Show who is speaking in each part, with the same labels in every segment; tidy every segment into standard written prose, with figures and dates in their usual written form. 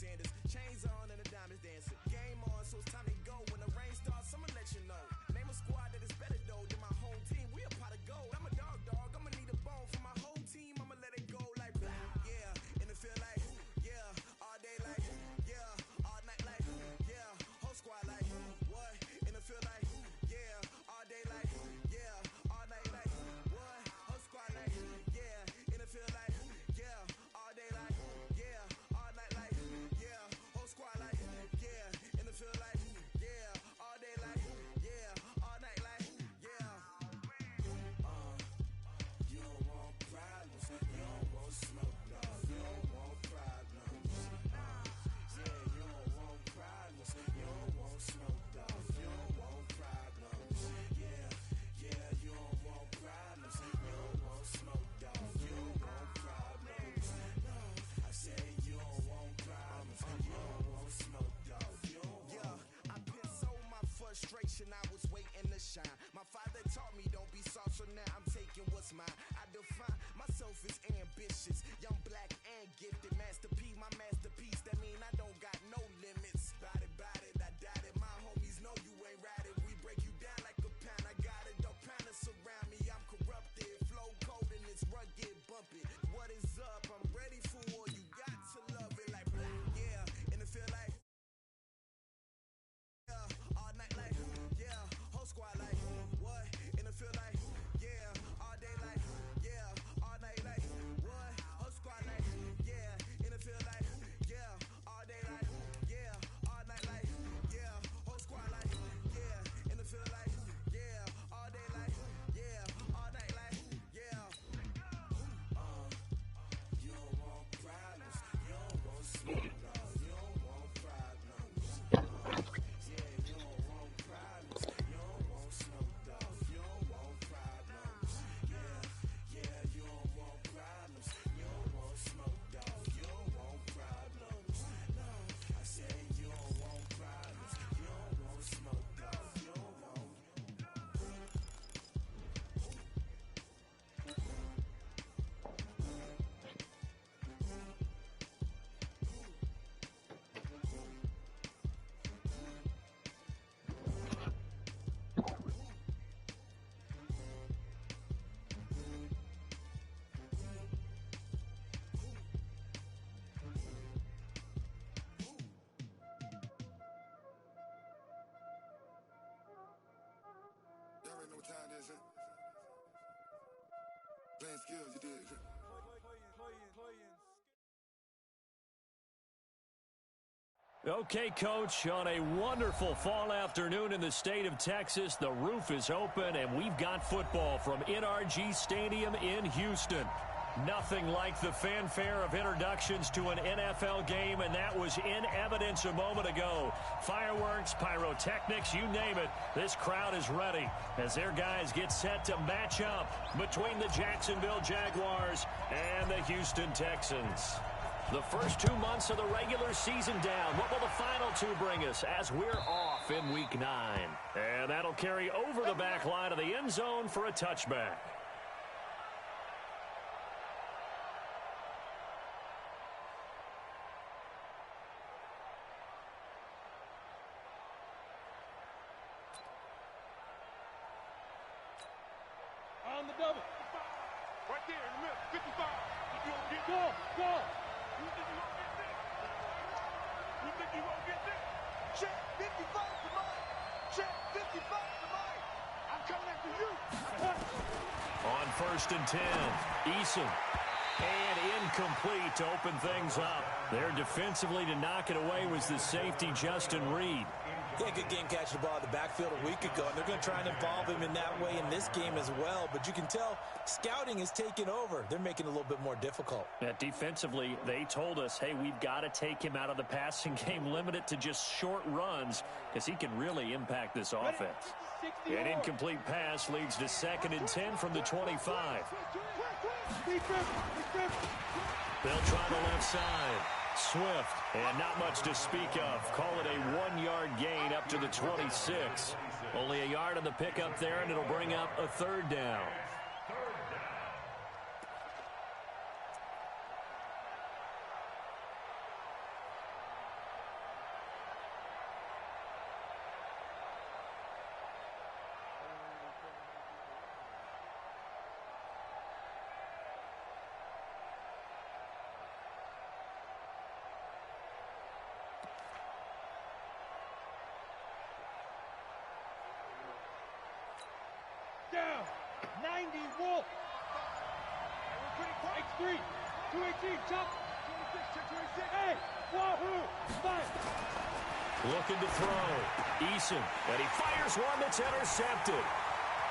Speaker 1: Sanders. Chains on and the diamonds dancing. Game on, so it's time to go. When the rain starts, I'ma let you know. Name a squad that is better though than my home team. We a pot of gold. I'm a dog. I'ma need a bone for my whole team. I'ma let it go like blah. Yeah, and it feel like yeah, all day like yeah, all night like yeah, whole squad like what? And it feel like yeah, all day like yeah, all night like what? Whole squad like yeah, and it feel like yeah, all day like yeah, all night like yeah, whole squad like yeah, and it feel like yeah, all day like yeah, all night like yeah. You don't want problems, you don't want smoke, dog. You don't want problems. Yeah, you don't want problems, you don't want smoke, dog. You don't want problems. Yeah, you don't want problems, you don't want smoke, dog. You don't want problems. No, I said you don't want problems, you don't want smoke, dog. You don't want. Yeah, I put so my frustration, I was waiting to shine. My father taught me don't be soft, so now I'm taking what's mine. I define myself as ambitious, young, black, and gifted. Master P, my masterpiece. That mean I don't got no limits. Bout it, I doubt it. My homies know you ain't ratted. We break you down like a pound. I got it, dog pounders surround me. I'm corrupted, flow cold and it's rugged, bumpy. What is up? I'm ready for war. You got to love it like blah. Yeah, and it feel like yeah, all night like yeah, whole squad like what? And it feel like yeah, all day like yeah, all night like what? Whole squad like yeah, and it feel like yeah, all day like yeah, all night like yeah, whole squad like yeah, and it feel like yeah, all day like yeah, all night like yeah. You don't want problems, you don't want smoke, dog. You don't want problems. Yeah, you don't want problems, you don't want smoke, dog. You don't want problems. Yeah, you don't want problems, you don't want smoke, dog. You don't want problems. No, I said you don't want problems, you don't want smoke, dog. You don't want.
Speaker 2: Y'all already know what time it is, huh? Playing skills, you did.
Speaker 3: Okay, Coach, on a wonderful fall afternoon in the state of Texas, the roof is open, and we've got football from NRG Stadium in Houston. Nothing like the fanfare of introductions to an NFL game, and that was in evidence a moment ago. Fireworks, pyrotechnics, you name it, this crowd is ready as their guys get set to match up between the Jacksonville Jaguars and the Houston Texans. The first 2 months of the regular season down. What will the final two bring us as we're off in Week 9? And that'll carry over the back line of the end zone for a touchback.
Speaker 4: On the double. Right there in the middle. 55. You don't get ball. You think you won't get this? You think you won't get this? Check 55 to mine. Check 55 to mine. I'm coming after you.
Speaker 3: On 1st and 10, Eason. And incomplete to open things up. There defensively to knock it away was the safety, Justin Reed.
Speaker 5: He had a good game catching the ball in the backfield a week ago, and they're going to try and involve him in that way in this game as well. But you can tell scouting is taking over. They're making it a little bit more difficult.
Speaker 3: Defensively, they told us, hey, we've got to take him out of the passing game, limit it to just short runs, because he can really impact this offense. An incomplete pass leads to 2nd and 10 from the 25. They'll try the left side. Swift, and not much to speak of. Call it a 1-yard gain up to the 26. Only a yard on the pickup there, and it'll bring up a 3rd down.
Speaker 4: down. 90 Wolf. X3. 218. Chop. 26. Hey. Wahoo. Fight.
Speaker 3: Looking to throw. Eason. And he fires one that's intercepted.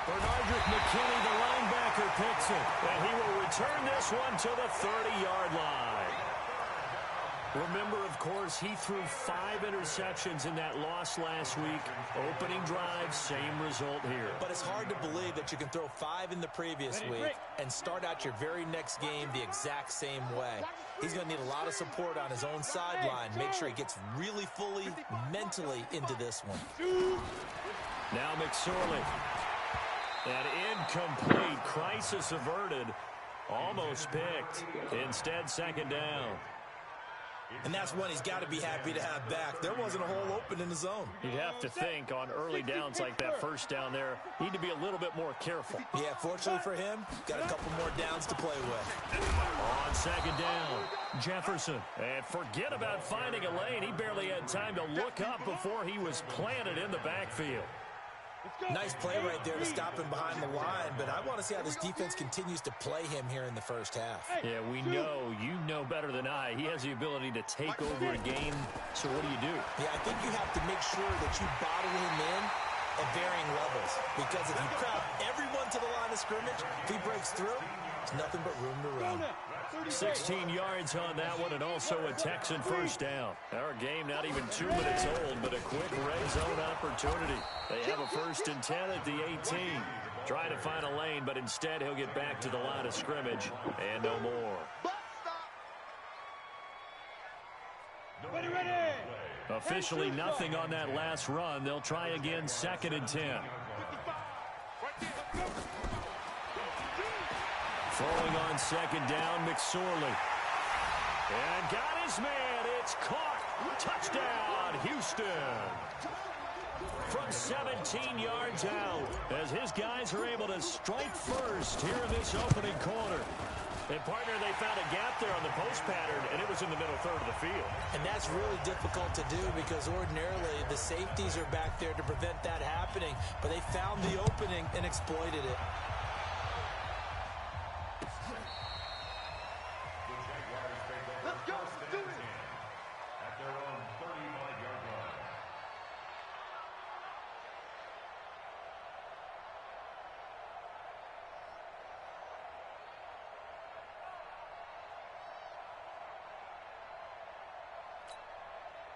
Speaker 3: Bernardrick McKinney, the linebacker, picks it. And he will return this one to the 30-yard line. Remember, of course, he threw 5 interceptions in that loss last week. Opening drive, same result here.
Speaker 5: But it's hard to believe that you can throw 5 in the previous week and start out your very next game the exact same way. He's going to need a lot of support on his own sideline. Make sure he gets really fully, mentally into this one.
Speaker 3: Now McSorley. An incomplete. Crisis averted. Almost picked. Instead, second down.
Speaker 5: And that's one he's got to be happy to have back. There wasn't a hole open in the zone.
Speaker 3: You'd have to think on early downs like that first down there, need to be a little bit more careful.
Speaker 5: Yeah, fortunately for him, got a couple more downs to play with.
Speaker 3: On second down, Jefferson. And forget about finding a lane. He barely had time to look up before he was planted in the backfield.
Speaker 5: Nice play right there to stop him behind the line, but I want to see how this defense continues to play him here in the first half.
Speaker 3: Yeah, we know. You know better than I. He has the ability to take over a game, so what do?
Speaker 5: Yeah, I think you have to make sure that you bottle him in at varying levels, because if you crowd everyone to the line of scrimmage, if he breaks through, there's nothing but room to run.
Speaker 3: 16 yards on that one, and also a Texan first down. Our game not even 2 minutes old, but a quick red zone opportunity. They have a 1st and 10 at the 18. Trying to find a lane, but instead he'll get back to the line of scrimmage, and no more.
Speaker 4: Ready.
Speaker 3: Officially nothing on that last run. They'll try again, 2nd and 10. Throwing on second down, McSorley. And got his man. It's caught. Touchdown, Houston. From 17 yards out, as his guys are able to strike first here in this opening quarter. And, partner, they found a gap there on the post pattern, and it was in the middle third of the field.
Speaker 5: And that's really difficult to do because ordinarily the safeties are back there to prevent that happening. But they found the opening and exploited it.
Speaker 4: Let's go. Do it.
Speaker 6: At their own 35-yard line.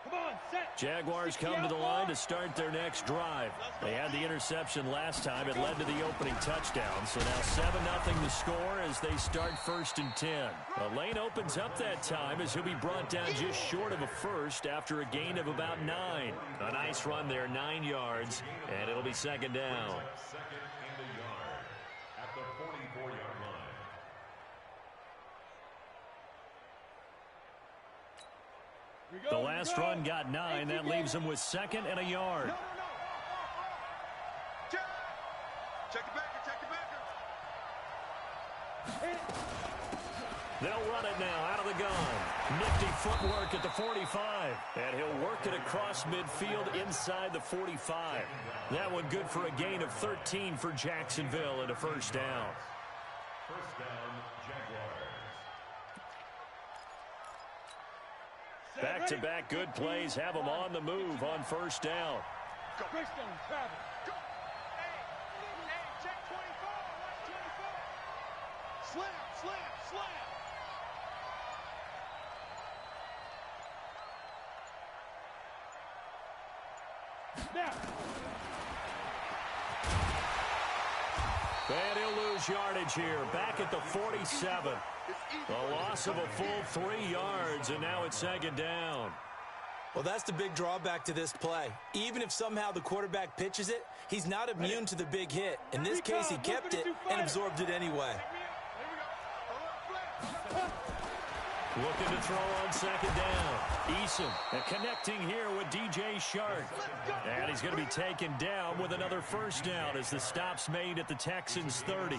Speaker 4: Come on, set.
Speaker 3: Jaguars come to the line to start their next drive. They had the interception last time. It led to the opening touchdown. So now 7-0 the score as they start 1st and 10. The lane opens up that time as he'll be brought down just short of a first after a gain of about 9. A nice run there, 9 yards, and it'll be second down.
Speaker 6: 2nd and a yard at the 44-yard line.
Speaker 3: The last run got 9. That leaves him with 2nd and a yard.
Speaker 4: Check it back. Check it back.
Speaker 3: They'll run it now out of the gun. Nifty footwork at the 45. And he'll work it across midfield inside the 45. That one good for a gain of 13 for Jacksonville and a first down.
Speaker 6: First down, Jaguars.
Speaker 3: Back-to-back good plays have them on the move on first down.
Speaker 4: Travis. Go. Hey, check 24. Watch 24. Slam. Snap.
Speaker 3: And he'll lose yardage here. Back at the 47. A loss of a full 3 yards, and now it's second down.
Speaker 5: Well, that's the big drawback to this play. Even if somehow the quarterback pitches it, he's not immune to the big hit. In this case, he kept it and absorbed it anyway.
Speaker 3: Looking to throw on second down. Eason connecting here with DJ Shark. And he's going to be taken down with another first down as the stop's made at the Texans 30.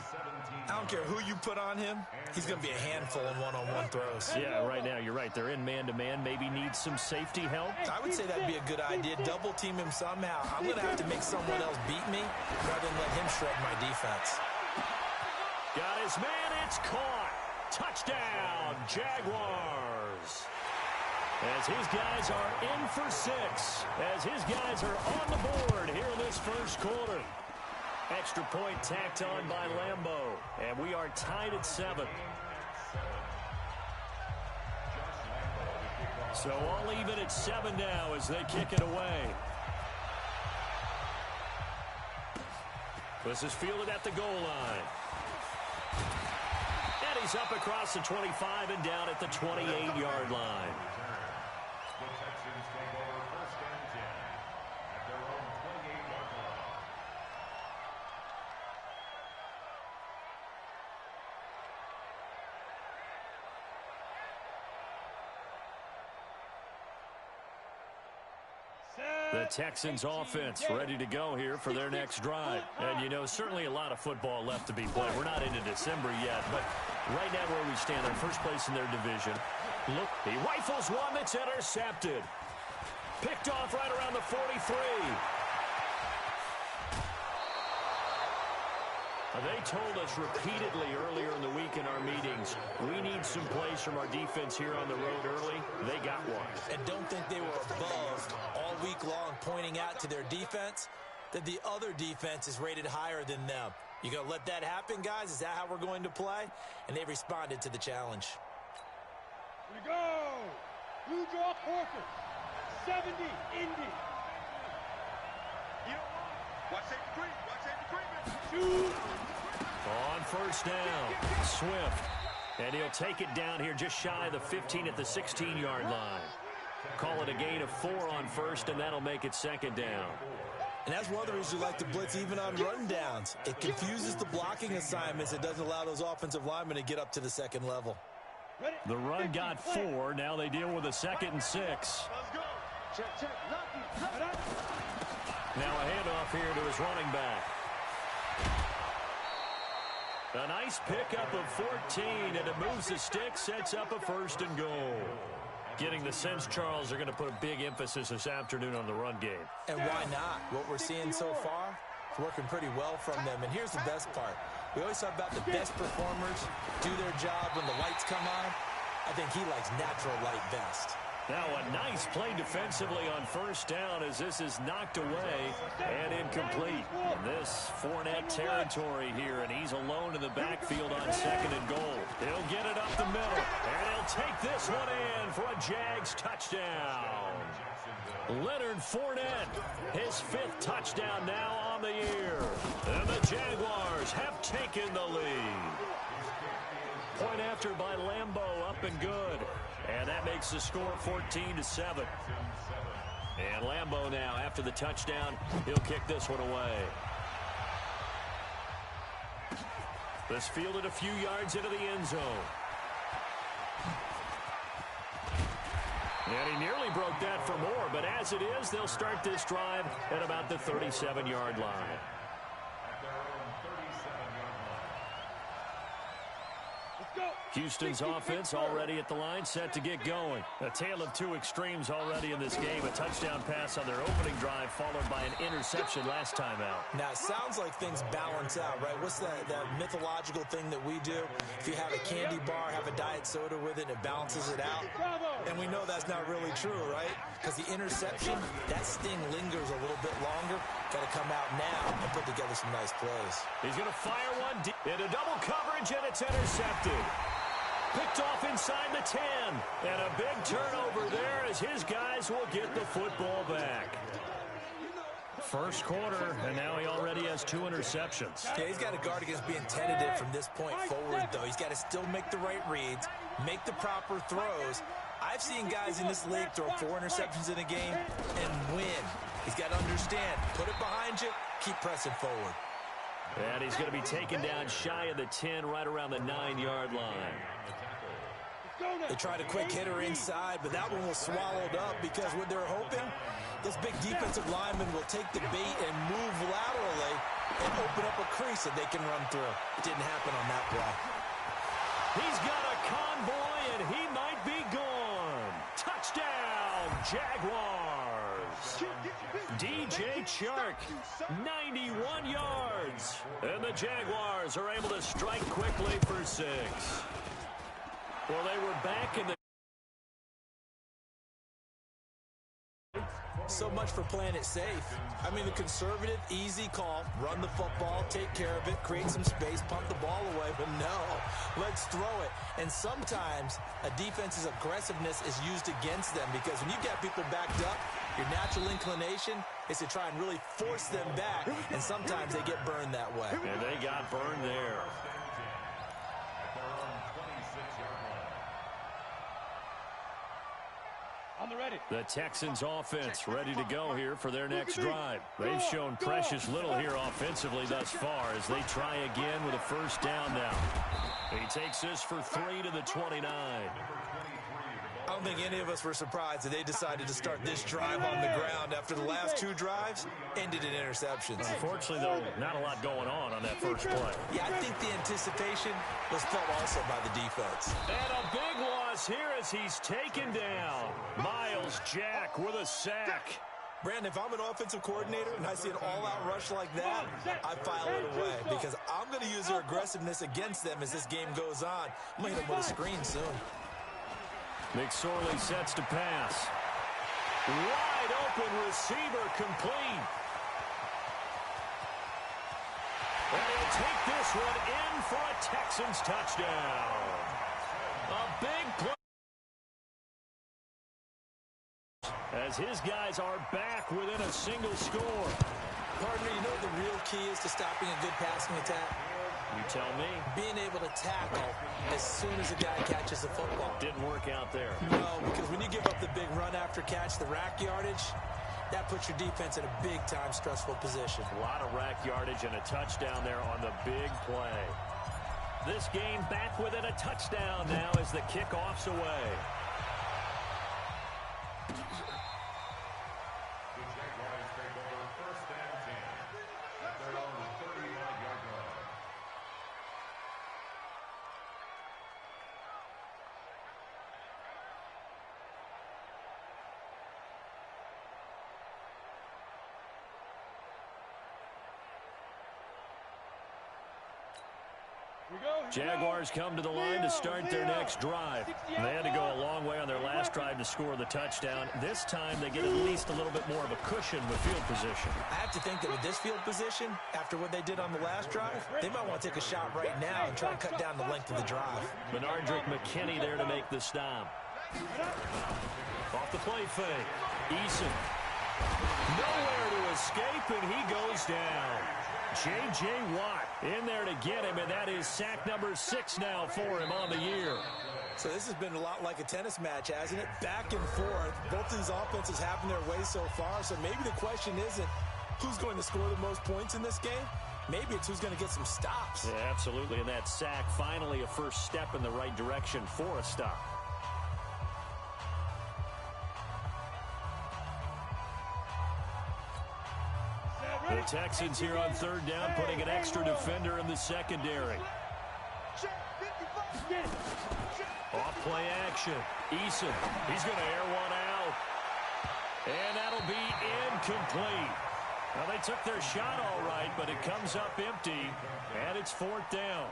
Speaker 5: I don't care who you put on him. He's going to be a handful in one-on-one throws.
Speaker 3: Yeah, right now, you're right. They're in man-to-man. Maybe need some safety help.
Speaker 5: I would say that'd be a good idea. Double team him somehow. I'm going to have to make someone else beat me rather than let him shred my defense.
Speaker 3: Got his man. It's caught. Touchdown, Jaguars. As his guys are in for 6. As his guys are on the board here in this first quarter. Extra point tacked on by Lambo. And we are tied at 7. So all even at 7 now as they kick it away. This is fielded at the goal line. And he's up across the 25 and down at the 28-yard line.
Speaker 6: The Texans take over first and 10 at their own 28-yard line.
Speaker 3: The Texans offense ready to go here for their next drive. And, you know, certainly a lot of football left to be played. We're not into December yet, but right now where we stand, they're first place in their division. Look, he rifles one that's intercepted. Picked off right around the 43. They told us repeatedly earlier in the week in our meetings, we need some plays from our defense here on the road early. They got one.
Speaker 5: And don't think they were above all week long pointing out to their defense that the other defense is rated higher than them. You going to let that happen, guys? Is that how we're going to play? And they responded to the challenge.
Speaker 4: Here we go. Blue draw quarter. 70, Indy. Watch safety creep. Watch safety creep. Shoot.
Speaker 3: On first down, Swift. And he'll take it down here just shy of the 15 at the 16-yard line. Call it a gain of 4 on first, and that'll make it second down.
Speaker 5: And that's one of the reasons you like to blitz even on run downs. It confuses the blocking assignments. It doesn't allow those offensive linemen to get up to the second level.
Speaker 3: The run got 4. Now they deal with a 2nd and 6.
Speaker 4: Let's go. Check.
Speaker 3: Now a handoff here to his running back. A nice pickup of 14, and it moves the stick, sets up a first and goal. Getting the sense, Charles, they're going to put a big emphasis this afternoon on the run game.
Speaker 5: And why not? What we're seeing so far, it's working pretty well from them. And here's the best part. We always talk about the best performers do their job when the lights come on. I think he likes natural light best.
Speaker 3: Now a nice play defensively on first down as this is knocked away and incomplete. And this Fournette territory here, and he's alone in the backfield on 2nd and goal. He'll get it up the middle, and he'll take this one in for a Jags touchdown. Leonard Fournette, his 5th touchdown now on the year. And the Jaguars have taken the lead. Point after by Lambo, up and good. And that makes the score 14-7. And Lambo now, after the touchdown, he'll kick this one away. This fielded a few yards into the end zone. And he nearly broke that for more, but as it is, they'll start this drive at about the 37-yard line. Houston's offense already at the line, set to get going. A tale of two extremes already in this game. A touchdown pass on their opening drive, followed by an interception last time out.
Speaker 5: Now, it sounds like things balance out, right? What's that mythological thing that we do? If you have a candy bar, have a diet soda with it, and it balances it out. And we know that's not really true, right? Because the interception, that sting lingers a little bit longer. Got to come out now and put together some nice plays.
Speaker 3: He's going to fire one deep into double coverage, and it's intercepted. Picked off inside the 10. And a big turnover there as his guys will get the football back. First quarter, and now he already has 2 interceptions.
Speaker 5: Yeah, he's got to guard against being tentative from this point forward, though. He's got to still make the right reads, make the proper throws. I've seen guys in this league throw 4 interceptions in a game and win. He's got to understand, put it behind you, keep pressing forward.
Speaker 3: And he's going to be taken down shy of the 10, right around the 9-yard line.
Speaker 5: They tried a quick hitter inside, but that one was swallowed up because what they're hoping, this big defensive lineman will take the bait and move laterally and open up a crease that they can run through. It didn't happen on that play.
Speaker 3: He's got a convoy, and he might be gone. Touchdown, Jaguars. DJ Chark, 91 yards. And the Jaguars are able to strike quickly for 6. Well, they were back in the...
Speaker 5: So much for playing it safe. I mean, the conservative, easy call, run the football, take care of it, create some space, punt the ball away. But no, let's throw it. And sometimes a defense's aggressiveness is used against them because when you get people backed up, your natural inclination is to try and really force them back. And sometimes they get burned that way.
Speaker 3: And they got burned there. The Texans offense ready to go here for their next drive. They've shown precious little here offensively thus far as they try again with a first down now. He takes this for 3 to the 29.
Speaker 5: I don't think any of us were surprised that they decided to start this drive on the ground after the last 2 drives ended in interceptions.
Speaker 3: Unfortunately, though, not a lot going on that first play.
Speaker 5: Yeah, I think the anticipation was felt also by the defense.
Speaker 3: And a big loss here as he's taken down. Miles Jack with a sack.
Speaker 5: Brandon, if I'm an offensive coordinator and I see an all-out rush like that, I file it away because I'm going to use their aggressiveness against them as this game goes on. I'm going to hit them with a screen soon.
Speaker 3: McSorley sets to pass. Wide open receiver complete. And he'll take this one in for a Texans touchdown. A big play. As his guys are back within a single score.
Speaker 5: Partner, you know what the real key is to stopping a good passing attack?
Speaker 3: You tell me.
Speaker 5: Being able to tackle as soon as a guy catches the football.
Speaker 3: Didn't work out there.
Speaker 5: No, because when you give up the big run after catch, the rack yardage, that puts your defense in a big-time stressful position.
Speaker 3: A lot of rack yardage and a touchdown there on the big play. This game back within a touchdown now as the kickoff's away. Jaguars come to the line to start their next drive. They had to go a long way on their last drive to score the touchdown. This time they get at least a little bit more of a cushion with field position.
Speaker 5: I have to think that with this field position, after what they did on the last drive, they might want to take a shot right now and try and cut down the length of the drive.
Speaker 3: Bernardrick McKinney there to make the stop. Off the play fake. Eason. Nowhere to escape, and he goes down. J.J. Watt in there to get him, and that is sack number 6 now for him on the year.
Speaker 5: So this has been a lot like a tennis match, hasn't it? Back and forth. Both of these offenses having their way so far, so maybe the question isn't who's going to score the most points in this game. Maybe it's who's going to get some stops.
Speaker 3: Yeah, absolutely, and that sack finally a first step in the right direction for a stop. The Texans here on third down, putting an extra defender in the secondary. Off play action. Eason, he's going to air one out. And that'll be incomplete. Well, they took their shot all right, but it comes up empty, and it's 4th down.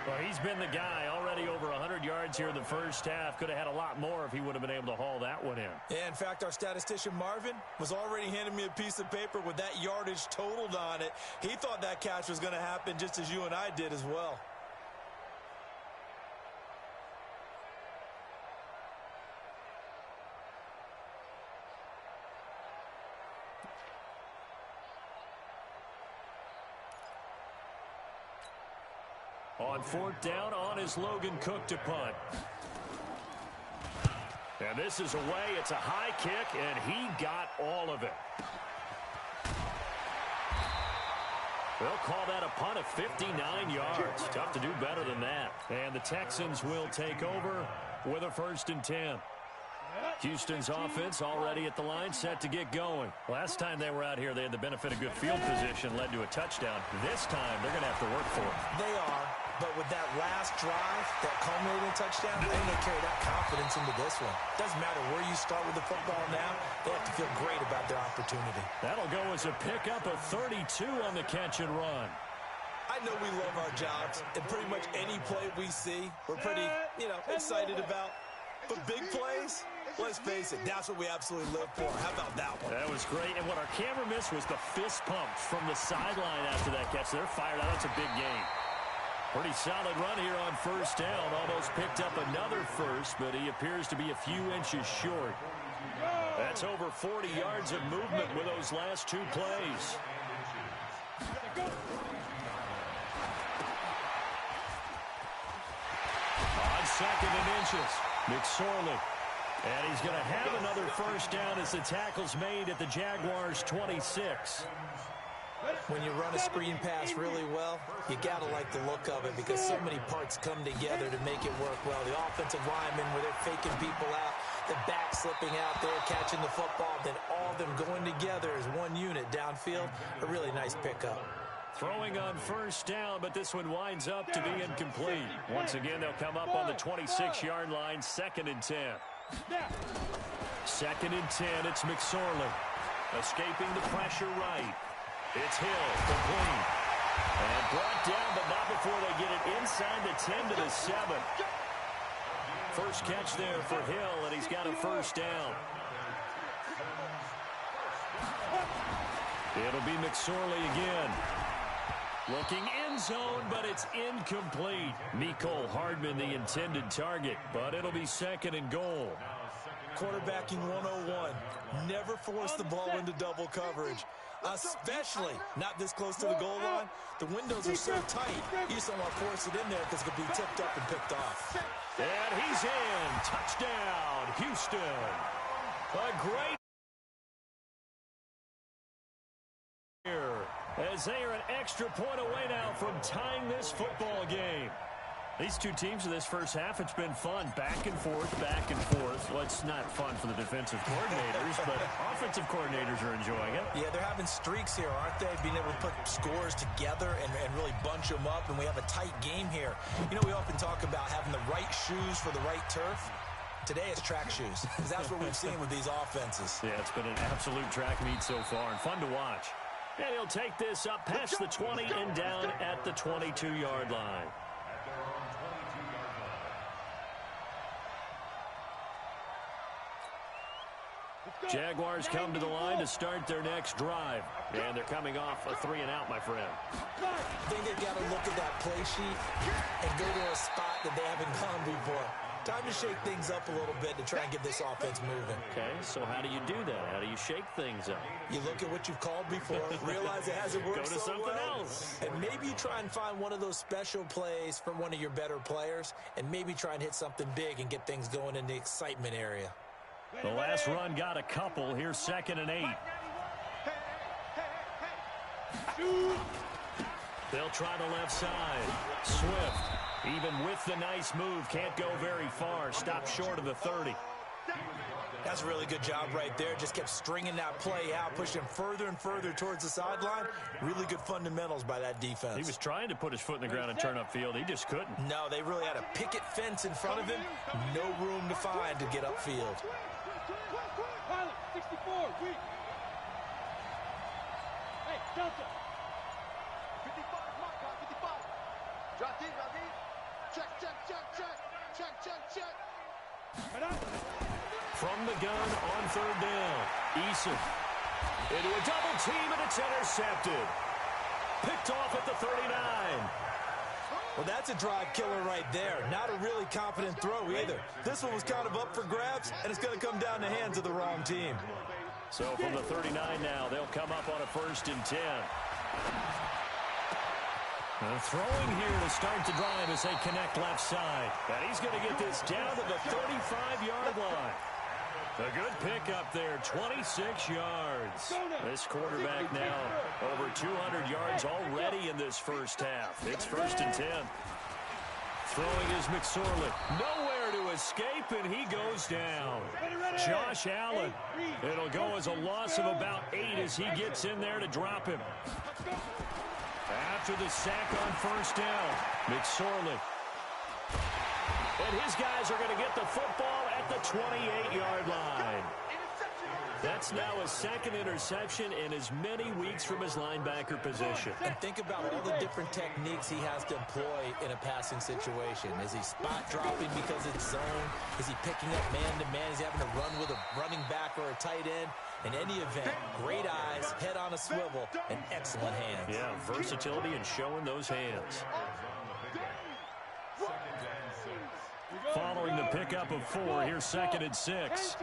Speaker 3: Well, he's been the guy already over 100 yards here in the first half. Could have had a lot more if he would have been able to haul that one in.
Speaker 5: Yeah, in fact, our statistician Marvin was already handing me a piece of paper with that yardage totaled on it. He thought that catch was going to happen just as you and I did as well.
Speaker 3: On 4th down, on is Logan Cook to punt. And this is away. It's a high kick, and he got all of it. They'll call that a punt of 59 yards. Tough to do better than that. And the Texans will take over with a 1st and 10. Houston's offense already at the line, set to get going. Last time they were out here, they had the benefit of good field position, led to a touchdown. This time, they're going to have to work for it.
Speaker 5: They are, but with that last drive, that culminating touchdown, they're going to carry that confidence into this one. Doesn't matter where you start with the football now, they have to feel great about their opportunity.
Speaker 3: That'll go as a pickup of 32 on the catch and run.
Speaker 5: I know we love our jobs, and pretty much any play we see, we're pretty, excited about. But big plays, let's face it, that's what we absolutely live for. How about that one?
Speaker 3: That was great, and what our camera missed was the fist pump from the sideline after that catch. They're fired out. That's a big gain. Pretty solid run here on 1st down. Almost picked up another first, but he appears to be a few inches short. That's over 40 yards of movement with those last 2 plays. On 2nd and inches, McSorley. And he's going to have another 1st down as the tackle's made at the Jaguars' 26.
Speaker 5: When you run a screen pass really well, you got to like the look of it because so many parts come together to make it work well. The offensive linemen, where they're faking people out, the back slipping out there, catching the football, then all of them going together as one unit downfield. A really nice pickup.
Speaker 3: Throwing on 1st down, but this one winds up to be incomplete. Once again, they'll come up on the 26-yard line, 2nd and 10. 2nd and 10, it's McSorley. Escaping the pressure right. It's Hill, complete. And brought down, but not before they get it inside the 10 to the 7. First catch there for Hill, and he's got a 1st down. It'll be McSorley again. Looking end zone, but it's incomplete. Mecole Hardman, the intended target, but it'll be 2nd and goal.
Speaker 5: Quarterbacking 101. Never force the ball into double coverage, especially not this close to the goal line. The windows are so tight, you just don't want to force it in there because it could be tipped up and picked off.
Speaker 3: And he's in. Touchdown, Houston. A great here as they are an extra point away now from tying this football game. These two teams in this first half, it's been fun. Back and forth, back and forth. Well, it's not fun for the defensive coordinators, but offensive coordinators are enjoying it.
Speaker 5: Yeah, they're having streaks here, aren't they? Being able to put scores together and really bunch them up, and we have a tight game here. We often talk about having the right shoes for the right turf. Today it's track shoes, because that's what we've seen with these offenses.
Speaker 3: Yeah, it's been an absolute track meet so far, and fun to watch. And he'll take this up past the 20 and down at the 22-yard line. Jaguars come to the line to start their next drive. And they're coming off a 3-and-out, my friend.
Speaker 5: I think they've got to look at that play sheet and go to a spot that they haven't gone before. Time to shake things up a little bit to try and get this offense moving.
Speaker 3: Okay, so how do you do that? How do you shake things up?
Speaker 5: You look at what you've called before, realize it hasn't worked
Speaker 3: so well. Go to something else.
Speaker 5: And maybe you try and find one of those special plays from one of your better players, and maybe try and hit something big and get things going in the excitement area.
Speaker 3: The last run got a couple. Here's 2nd and 8. They'll try the left side. Swift, even with the nice move, can't go very far. Stopped short of the 30.
Speaker 5: That's a really good job right there. Just kept stringing that play out, pushing further and further towards the sideline. Really good fundamentals by that defense.
Speaker 3: He was trying to put his foot in the ground and turn upfield. He just couldn't.
Speaker 5: No, they really had a picket fence in front of him. No room to find to get upfield.
Speaker 4: 64, weak. Hey, Delta. 55, mark, 55. Drop in. Check.
Speaker 3: From the gun on 3rd down. Eason into a double team, and it's intercepted. Picked off at the 39.
Speaker 5: Well, that's a drive killer right there. Not a really confident throw either. This one was kind of up for grabs, and it's going to come down the hands of the wrong team.
Speaker 3: So from the 39 now, they'll come up on a 1st and 10. Throwing here to start the drive as they connect left side. And he's going to get this down to the 35-yard line. A good pick up there, 26 yards. This quarterback now over 200 yards already in this first half. It's 1st and 10. Throwing is McSorley. Nowhere there to escape, and he goes down. Josh Allen. It'll go as a loss of about 8 as he gets in there to drop him. After the sack on first down, McSorley. And his guys are going to get the football at the 28-yard line. That's now a second interception in as many weeks from his linebacker position.
Speaker 5: And think about all the different techniques he has to employ in a passing situation. Is he spot dropping because it's zone? Is he picking up man-to-man? Is he having to run with a running back or a tight end? In any event, great eyes, head on a swivel, and excellent hands.
Speaker 3: Yeah, versatility and showing those hands. Following the pickup of 4, here's 2nd and 6.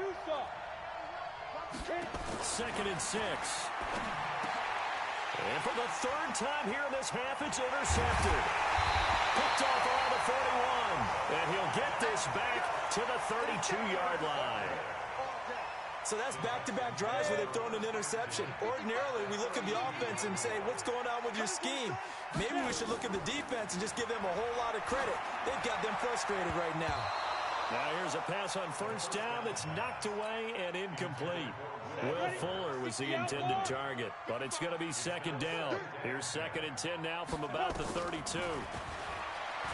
Speaker 3: 2nd and 6. And for the 3rd time here in this half, it's intercepted. Picked off around the 41. And he'll get this back to the 32-yard line.
Speaker 5: So that's back-to-back drives where they've thrown an interception. Ordinarily, we look at the offense and say, what's going on with your scheme? Maybe we should look at the defense and just give them a whole lot of credit. They've got them frustrated right now.
Speaker 3: Now here's a pass on first down that's knocked away and incomplete. Will Fuller was the intended target, but it's going to be 2nd down. Here's 2nd and 10 now from about the 32.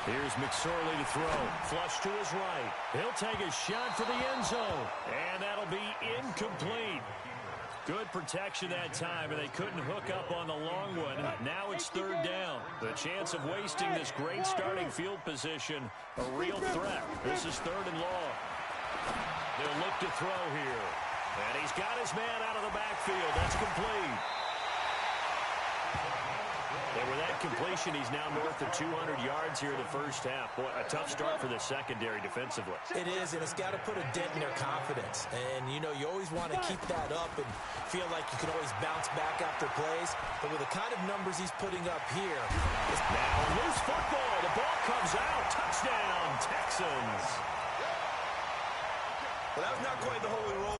Speaker 3: Here's McSorley to throw. Flush to his right. He'll take a shot for the end zone, and that'll be incomplete. Good protection that time, and they couldn't hook up on the long one. Now it's 3rd down. The chance of wasting this great starting field position, a real threat. This is 3rd and long. They'll look to throw here. And he's got his man out of the backfield. That's complete. And with that completion, he's now north of 200 yards here in the first half. Boy, a tough start for the secondary defensively.
Speaker 5: It is, and it's got to put a dent in their confidence. And, you know, you always want to keep that up and feel like you can always bounce back after plays. But with the kind of numbers he's putting up here.
Speaker 3: Now loose football. The ball comes out. Touchdown, Texans.
Speaker 5: Well, that was not quite the holy roll.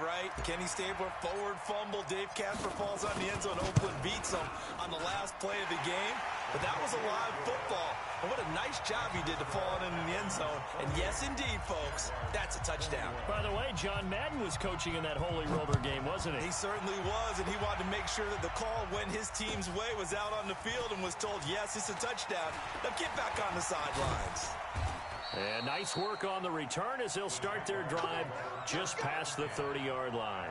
Speaker 5: Right? Kenny Stabler, forward fumble. Dave Casper falls on the end zone. Oakland beats him on the last play of the game. But that was a live football. And what a nice job he did to fall in the end zone. And yes, indeed, folks, that's a touchdown.
Speaker 3: By the way, John Madden was coaching in that Holy Roller game, wasn't he?
Speaker 5: He certainly was, and he wanted to make sure that the call went his team's way, was out on the field and was told, yes, it's a touchdown. Now get back on the sidelines.
Speaker 3: And nice work on the return as they'll start their drive just past the 30-yard line.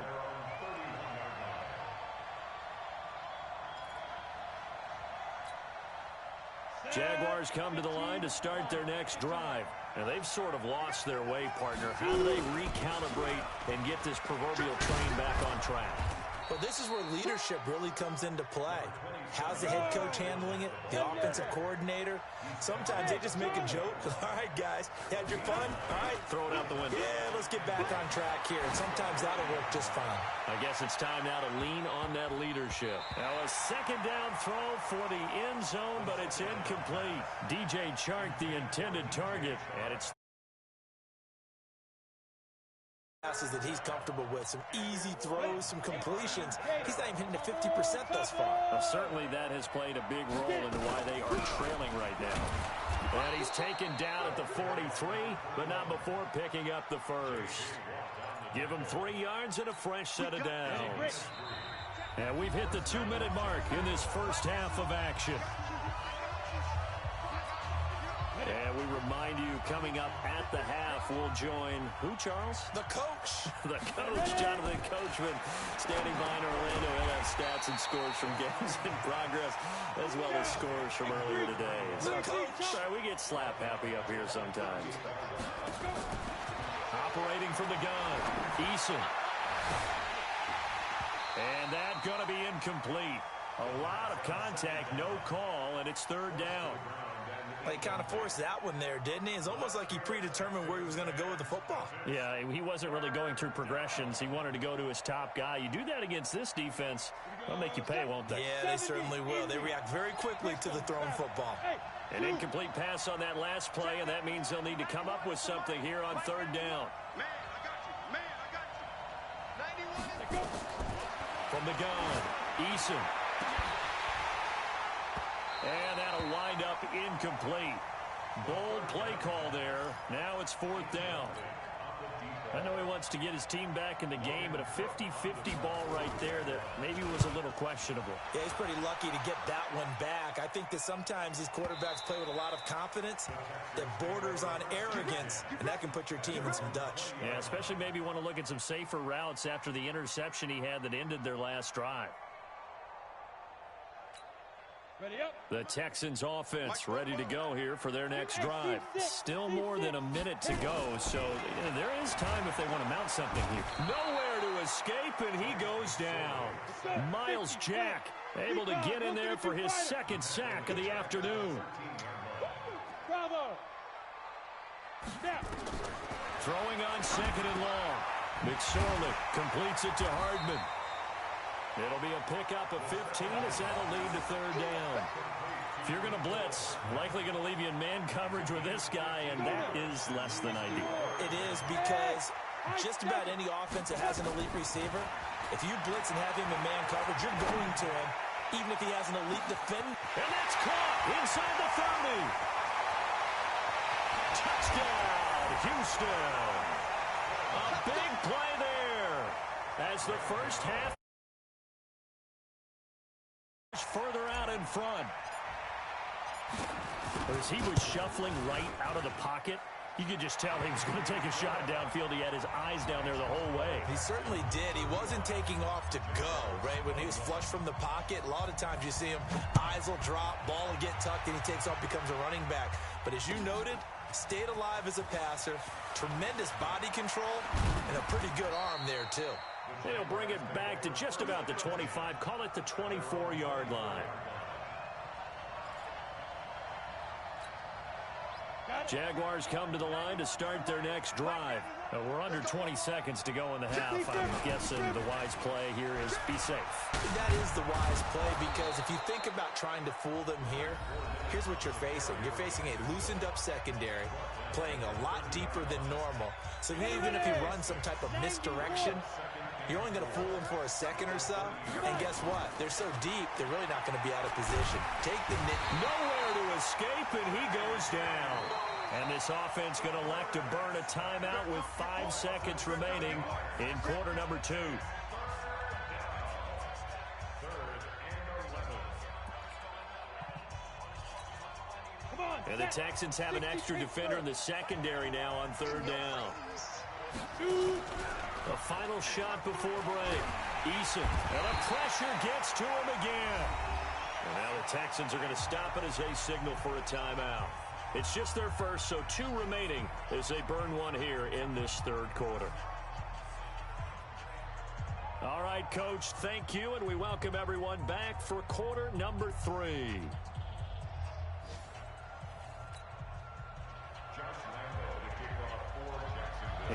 Speaker 3: Jaguars come to the line to start their next drive. And they've sort of lost their way, partner. How do they recalibrate and get this proverbial train back on track?
Speaker 5: Well, this is where leadership really comes into play. How's the head coach handling it? The offensive coordinator? Sometimes they just make a joke. All right, guys, you had your fun? All right.
Speaker 3: Throw it out the window.
Speaker 5: Yeah, let's get back on track here. And sometimes that'll work just fine.
Speaker 3: I guess it's time now to lean on that leadership. Now a 2nd down throw for the end zone, but it's incomplete. DJ Chark, the intended target, and it's
Speaker 5: passes that he's comfortable with, some easy throws, some completions. He's not even hitting to 50% thus far.
Speaker 3: Well, certainly that has played a big role into why they are trailing right now. And he's taken down at the 43, but not before picking up the first. Give him 3 yards and a fresh set of downs. And we've hit the 2-minute mark in this first half of action. And we remind you, coming up at the half, we'll join who, Charles?
Speaker 5: The coach.
Speaker 3: The coach, Jonathan Coachman, standing by in Orlando. He'll have stats and scores from games in progress, as well as scores from earlier today.
Speaker 5: The coach.
Speaker 3: Sorry, we get slap happy up here sometimes. Operating from the gun, Eason. And that going to be incomplete. A lot of contact, no call, and it's 3rd down.
Speaker 5: He kind of forced that one there, didn't he? It's almost like he predetermined where he was going to go with the football.
Speaker 3: Yeah, he wasn't really going through progressions. He wanted to go to his top guy. You do that against this defense, they'll make you pay, won't they?
Speaker 5: Yeah, they certainly will. They react very quickly to the thrown football.
Speaker 3: An incomplete pass on that last play, and that means they'll need to come up with something here on 3rd down.
Speaker 4: Man, I got you. Man, I got you. 91.
Speaker 3: From the gun, Eason. And that'll wind up incomplete. Bold play call there. Now it's 4th down. I know he wants to get his team back in the game, but a 50-50 ball right there that maybe was a little questionable.
Speaker 5: Yeah, he's pretty lucky to get that one back. I think that sometimes these quarterbacks play with a lot of confidence that borders on arrogance, and that can put your team in some Dutch.
Speaker 3: Yeah, especially maybe want to look at some safer routes after the interception he had that ended their last drive. The Texans offense ready to go here for their next drive. Still more than a minute to go, so there is time if they want to mount something here. Nowhere to escape, and he goes down. Miles Jack able to get in there for his 2nd sack of the afternoon.
Speaker 4: Bravo.
Speaker 3: Throwing on 2nd and long. McSorley completes it to Hardman. It'll be a pickup of 15 as that'll lead to 3rd down. If you're going to blitz, likely going to leave you in man coverage with this guy, and that is less than ideal.
Speaker 5: It is because just about any offense that has an elite receiver, if you blitz and have him in man coverage, you're going to him, even if he has an elite defender.
Speaker 3: And that's caught inside the 30. Touchdown, Houston. A big play there as the first half further out in front. As he was shuffling right out of the pocket, you could just tell he was going to take a shot downfield. He had his eyes down there the whole way.
Speaker 5: He certainly did. He wasn't taking off to go, right? When he was flush from the pocket, a lot of times you see him, eyes will drop, ball will get tucked, and he takes off, becomes a running back. But as you noted, stayed alive as a passer, tremendous body control, and a pretty good arm there, too.
Speaker 3: They'll bring it back to just about the 25. Call it the 24-yard line. Jaguars come to the line to start their next drive. We're under 20 seconds to go in the half. I'm guessing the wise play here is be safe.
Speaker 5: That is the wise play because if you think about trying to fool them here, here's what you're facing. You're facing a loosened-up secondary, playing a lot deeper than normal. So even if you run some type of misdirection, you're only going to fool them for a second or so. And guess what? They're so deep, they're really not going to be out of position. Take the
Speaker 3: nowhere to escape, and he goes down. And this offense going to elect to burn a timeout with 5 seconds remaining in quarter number 2. And the Texans have an extra defender in the secondary now on 3rd down. The final shot before break. Eason, and the pressure gets to him again. And now the Texans are going to stop it as they signal for a timeout. It's just their first, so 2 remaining as they burn one here in this 3rd quarter. All right, Coach, thank you, and we welcome everyone back for quarter number 3.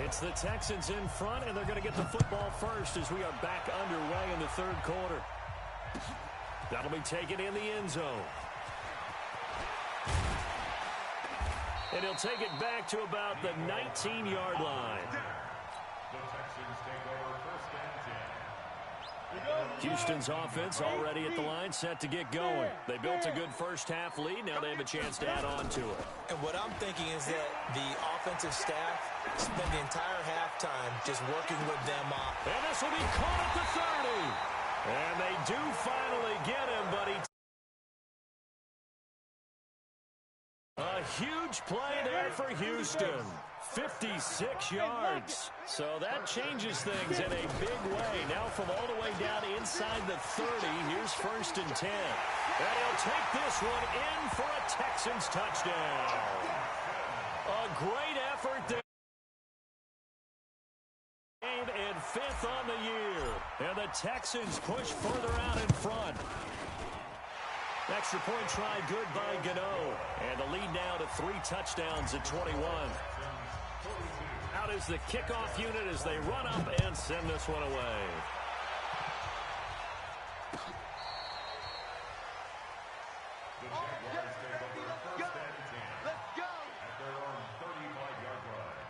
Speaker 3: It's the Texans in front, and they're going to get the football first as we are back underway in the 3rd quarter. That'll be taken in the end zone. And he'll take it back to about the 19-yard line.
Speaker 6: The Texans take over 1st and 10.
Speaker 3: Houston's offense already at the line, set to get going. They built a good first half lead. Now they have a chance to add on to it.
Speaker 5: And what I'm thinking is that the offensive staff spend the entire halftime just working with them up.
Speaker 3: And this will be caught at the 30. And they do finally get him, but he... A huge play there for Houston. 56 yards. So that changes things in a big way. Now from all the way down inside the 30, here's 1st and 10. And he'll take this one in for a Texans touchdown. A great effort there. And 5th on the year. And the Texans push further out in front. Extra point try good by Gano. And the lead now to 3 touchdowns at 21. Out is the kickoff unit as they run up and send this one away.
Speaker 6: The Jaguars take over 1st and 10. Let's go! At their own 35-yard line.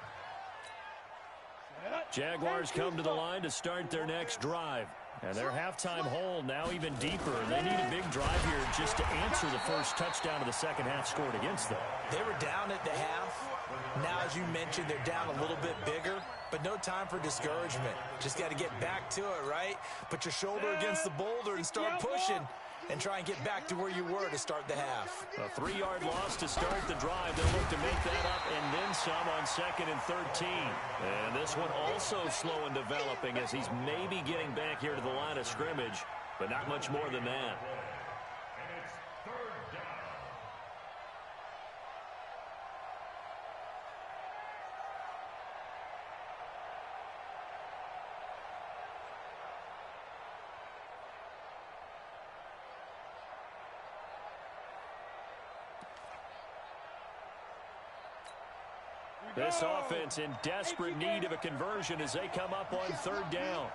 Speaker 3: Jaguars come to the line to start their next drive. And their halftime hole now even deeper. They need a big drive here just to answer the first touchdown of the second half scored against them.
Speaker 5: They were down at the half. Now, as you mentioned, they're down a little bit bigger, but no time for discouragement. Just got to get back to it, right? Put your shoulder against the boulder and start pushing and try and get back to where you were to start the half.
Speaker 3: A 3-yard loss to start the drive. They'll look to make that up and then some on 2nd and 13. And this one also slow in developing as he's maybe getting back here to the line of scrimmage, but not much more than that. This offense in desperate need of a conversion as they come up on 3rd down.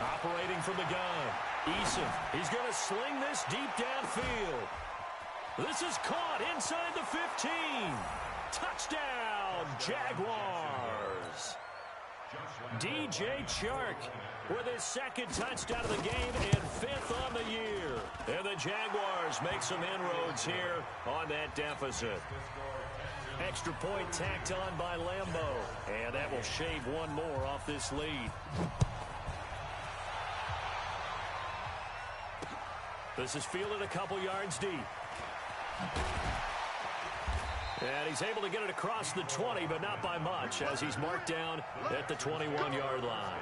Speaker 3: Operating from the gun. Eason, he's going to sling this deep downfield. This is caught inside the 15. Touchdown, Jaguars. DJ Chark with his 2nd touchdown of the game and 5th on the year. And the Jaguars make some inroads here on that deficit. Extra point tacked on by Lambo. And that will shave one more off this lead. This is fielded a couple yards deep. And he's able to get it across the 20, but not by much, as he's marked down at the 21-yard line.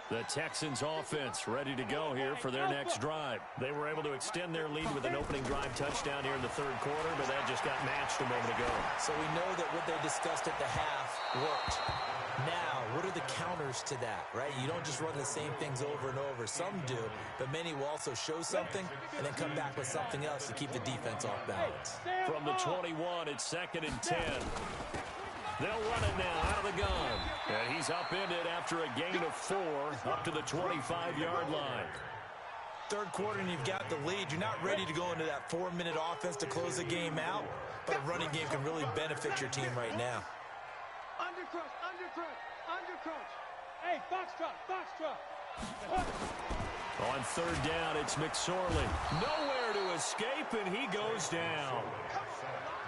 Speaker 3: The Texans offense ready to go here for their next drive. They were able to extend their lead with an opening drive touchdown here in the 3rd quarter, but that just got matched a moment ago.
Speaker 5: So we know that what they discussed at the half worked. Now, what are the counters to that, right? You don't just run the same things over and over. Some do, but many will also show something and then come back with something else to keep the defense off balance.
Speaker 3: From the 21, it's 2nd and 10. They'll run it now out of the gun. And he's upended after a gain of 4 up to the 25-yard line.
Speaker 5: 3rd quarter and you've got the lead. You're not ready to go into that 4-minute offense to close the game out, but a running game can really benefit your team right now.
Speaker 4: Undercrunch. Hey, foxtrot.
Speaker 3: On 3rd down, it's McSorley. Nowhere to escape, and he goes down.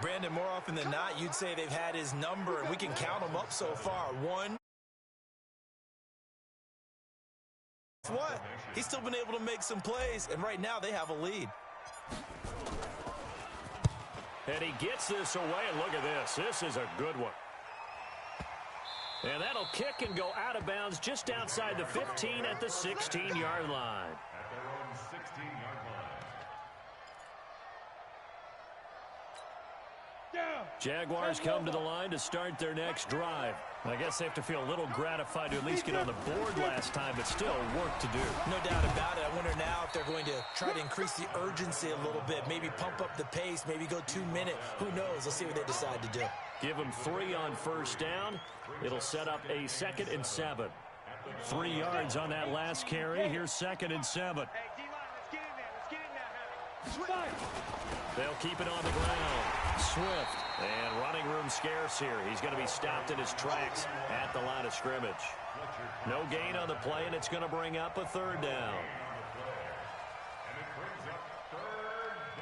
Speaker 5: Brandon, more often than not, you'd say they've had his number, and we can count them up so far. 1. What? He's still been able to make some plays, and right now they have a lead.
Speaker 3: And he gets this away, and look at this. This is a good one. And that'll kick and go out of bounds just outside the 15 at the 16-yard line.
Speaker 6: At their own 16-yard line.
Speaker 3: Jaguars come to the line to start their next drive. I guess they have to feel a little gratified to at least get on the board last time, but still work to do.
Speaker 5: No doubt about it. I wonder now if they're going to try to increase the urgency a little bit, maybe pump up the pace, maybe go 2-minute. Who knows? Let's see what they decide to do.
Speaker 3: Give them 3 on 1st down. It'll set up a 2nd and 7. 3 yards on that last carry. Here's 2nd and 7. They'll keep it on the ground. Swift, and running room scarce here. He's going to be stopped in his tracks at the line of scrimmage. No gain on the play, and it's going to bring up a 3rd down.
Speaker 6: And it brings up 3rd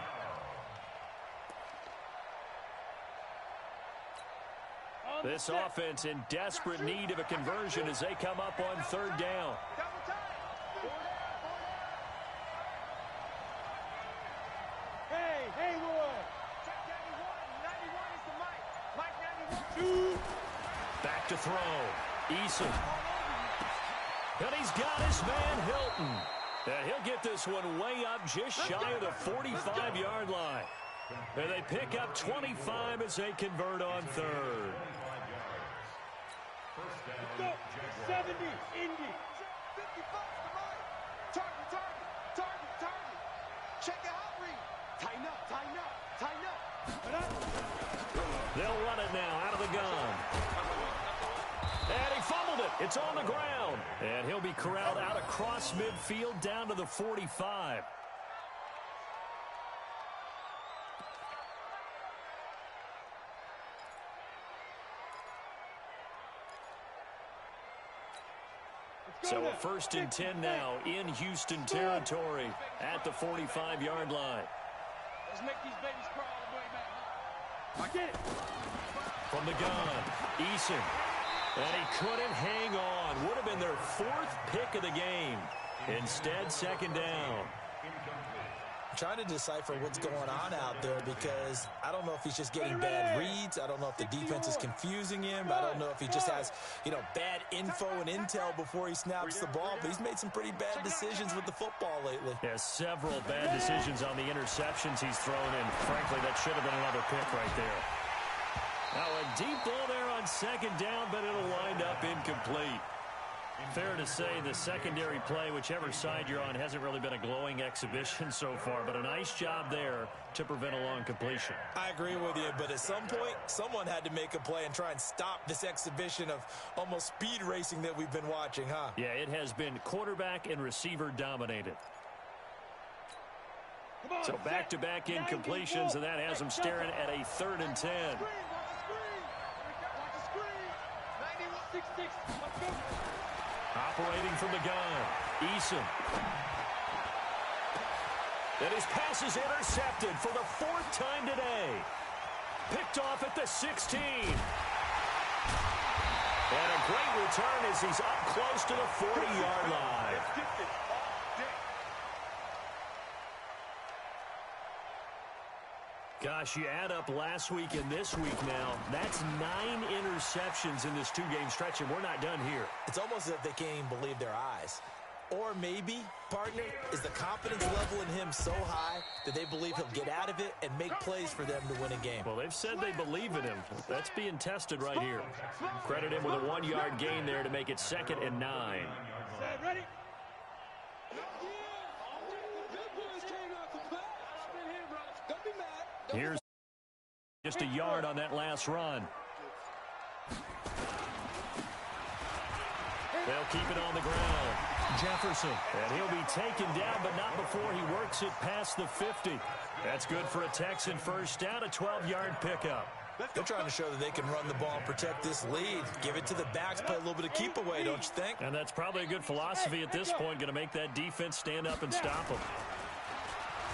Speaker 6: down.
Speaker 3: This offense in desperate need of a conversion as they come up on 3rd down. Back to throw. Eason. And he's got his man Hilton. And he'll get this one way up just shy of the 45-yard line. And they pick up 25 as they convert on 3rd.
Speaker 4: 70, Indy. Target. Check it out, Reed. Tighten up.
Speaker 3: They'll run it now out of the gun. And he fumbled it. It's on the ground. And he'll be corralled out across midfield down to the 45. So a 1st and 10 now in Houston territory at the 45-yard line.
Speaker 4: Let's make these babies cry all the way back. I get it.
Speaker 3: From the gun, Eason. And he couldn't hang on. Would have been their 4th pick of the game. Instead, 2nd down.
Speaker 5: I'm trying to decipher what's going on out there because I don't know if he's just getting bad reads. I don't know if the defense is confusing him. I don't know if he just has, bad info and intel before he snaps the ball. But he's made some pretty bad decisions with the football lately.
Speaker 3: Yeah, several bad decisions on the interceptions he's thrown in. Frankly, that should have been another pick right there. Now a deep ball there on 2nd down, but it'll wind up incomplete. Fair to say the secondary play, whichever side you're on, hasn't really been a glowing exhibition so far, but a nice job there to prevent a long completion.
Speaker 5: I agree with you, but at some point, someone had to make a play and try and stop this exhibition of almost speed racing that we've been watching, huh?
Speaker 3: Yeah, it has been quarterback and receiver dominated. So back-to-back incompletions, and that has them staring at a 3rd and 10. Operating from the gun, Eason. And his pass is intercepted for the 4th time today. Picked off at the 16. And a great return as he's up close to the 40-yard line. Gosh, you add up last week and this week now, that's 9 interceptions in this 2-game stretch, and we're not done here.
Speaker 5: It's almost as if they can't even believe their eyes. Or maybe, partner, is the confidence level in him so high that they believe he'll get out of it and make plays for them to win a game.
Speaker 3: Well, they've said they believe in him. That's being tested right here. Credit him with a 1-yard gain there to make it 2nd and 9.
Speaker 4: Ready?
Speaker 3: Here's just a yard on that last run. They'll keep it on the ground. Jefferson. And he'll be taken down, but not before he works it past the 50. That's good for a Texan first down, a 12-yard pickup.
Speaker 5: They're trying to show that they can run the ball and protect this lead. Give it to the backs, play a little bit of keep away, don't you think?
Speaker 3: And that's probably a good philosophy at this point, going to make that defense stand up and stop them.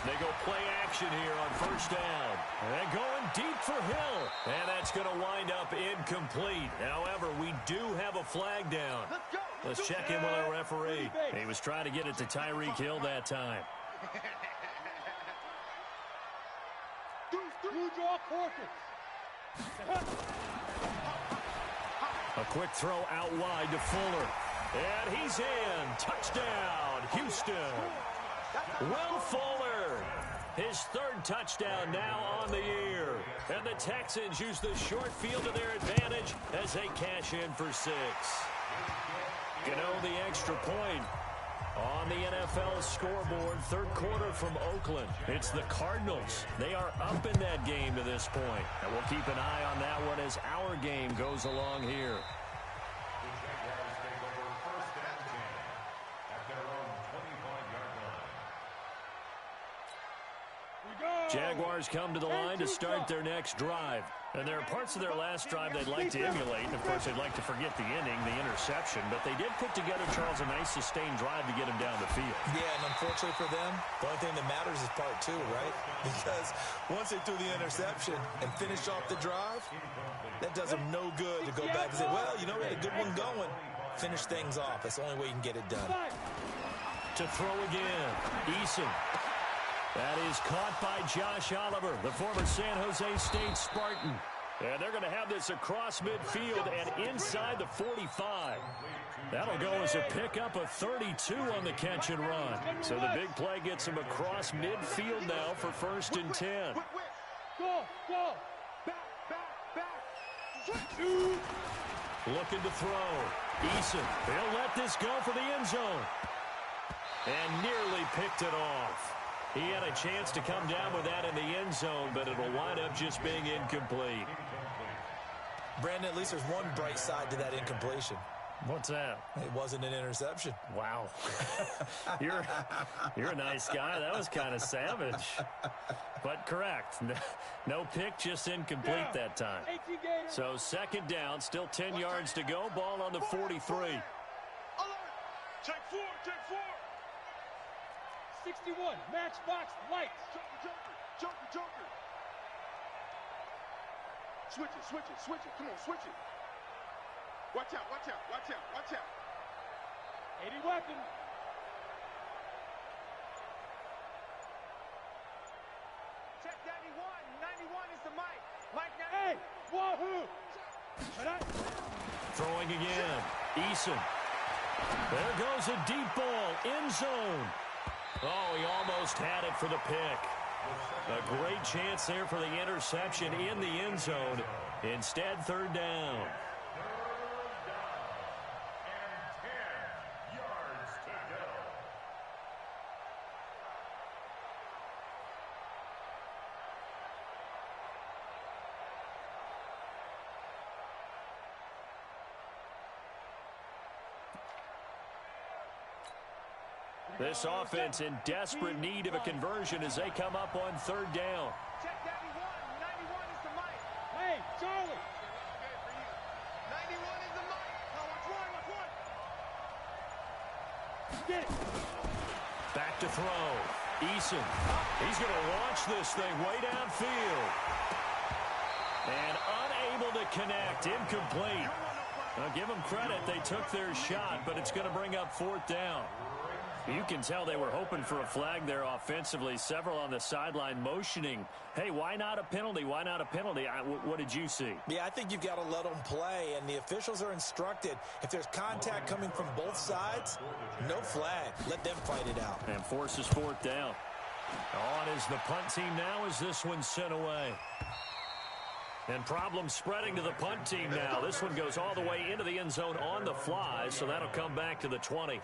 Speaker 3: They go play action here on 1st down. And going deep for Hill. And that's going to wind up incomplete. However, we do have a flag down. Let's check in with our referee. He was trying to get it to Tyreek Hill that time. A quick throw out wide to Fuller. And he's in. Touchdown, Houston. Will Fuller, his 3rd touchdown now on the year. And the Texans use the short field to their advantage as they cash in for 6. Gano the extra point on the NFL scoreboard. 3rd quarter from Oakland. It's the Cardinals. They are up in that game to this point. And we'll keep an eye on that one as our game goes along here. Jaguars come to the line to start their next drive. And there are parts of their last drive they'd like to emulate. And, of course, they'd like to forget the inning, the interception. But they did put together, Charles, a nice sustained drive to get him down the field.
Speaker 5: Yeah, and unfortunately for them, the only thing that matters is part 2, right? Because once they threw the interception and finished off the drive, that does them no good to go back and say, well, we had a good one going. Finish things off. That's the only way you can get it done.
Speaker 3: To throw again, Eason. That is caught by Josh Oliver, the former San Jose State Spartan. And they're going to have this across midfield and inside the 45. That'll go as a pickup of 32 on the catch and run. So the big play gets him across midfield now for 1st and 10.
Speaker 4: Go, back.
Speaker 3: Looking to throw. Eason, he'll let this go for the end zone. And nearly picked it off. He had a chance to come down with that in the end zone, but it'll wind up just being incomplete.
Speaker 5: Brandon, at least there's one bright side to that incompletion.
Speaker 3: What's that?
Speaker 5: It wasn't an interception.
Speaker 3: Wow. You're a nice guy. That was kind of savage. But correct. No pick, just incomplete that time. So 2nd down, still 10 yards to go. Ball on the 43.
Speaker 4: Take four, take four.
Speaker 7: 61, matchbox lights.
Speaker 4: Joker, joker, joker, joker. Switch it, switch it, switch it. Come on, switch it. Watch out, watch out, watch out, watch out.
Speaker 7: 80 weapon.
Speaker 8: Check 91. 91 is the mic. Mike,
Speaker 7: Hey, wahoo!
Speaker 3: Throwing again. Eason. There goes a deep ball. End zone. Oh, he almost had it for the pick. A great chance there for the interception in the end zone. Instead, third down. This offense in desperate need of a conversion as they come up on third down.
Speaker 8: check 91. 91 is the mic.
Speaker 7: Hey, Charlie.
Speaker 8: 91 is the mic. Now watch one, watch one.
Speaker 7: Get it.
Speaker 3: Back to throw. Eason. He's going to launch this thing way downfield. And unable to connect. Incomplete. Now, give them credit. They took their shot, but it's going to bring up fourth down. You can tell they were hoping for a flag there offensively. Several on the sideline motioning. Hey, why not a penalty? Why not a penalty? What did you see?
Speaker 5: Yeah, I think you've got to let them play, and the officials are instructed. If there's contact coming from both sides, no flag. Let them fight it out.
Speaker 3: And forces fourth down. On is the punt team now as this one's sent away. And problems spreading to the punt team now. This one goes all the way into the end zone on the fly, so that'll come back to the 20.